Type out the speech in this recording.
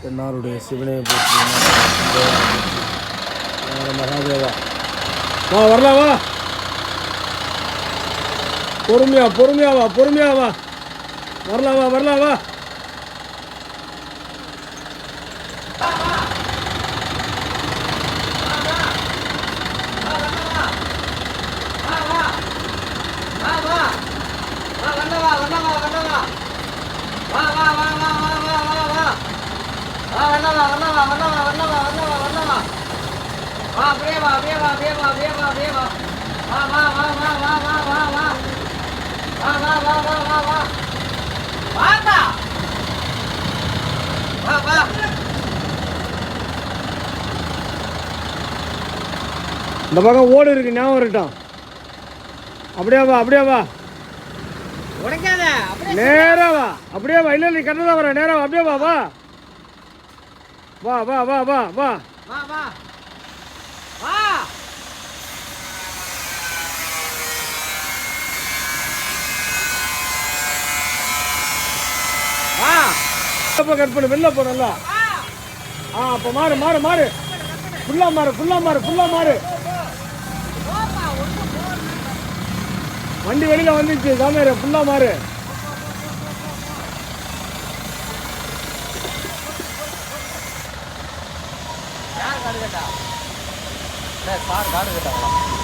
தென்னாருடைய சிவனை போற்றி மகாதேவா. வா வரலாம், வா பொறுமையா பொறுமையா வா, பொறுமையா வா, வரலாம் வா, வரலாம் வா. இந்த பக்கம் ஓடு இருக்கு, ஞாபகம் இருக்கட்டும். அப்படியே வா, அப்படியே வா, நேரா வா, அப்படியே வா. இல்லை நீ கரெக்டாக வர, நேரா வா, அப்படியே வா, வா வா வா வா வா வா வா வா வா. கட் பண்ணு, வெளில போ நல்லா. அப்போ மாறு மாறு மாறு, ஃபுல்லா மாறு, ஃபுல்லா மாறு, ஃபுல்லா மாறு. வண்டி வெளியில வந்துச்சு சாமியார், ஃபுல்லா மாறு. காடு கேட்டா காடு கேட்டா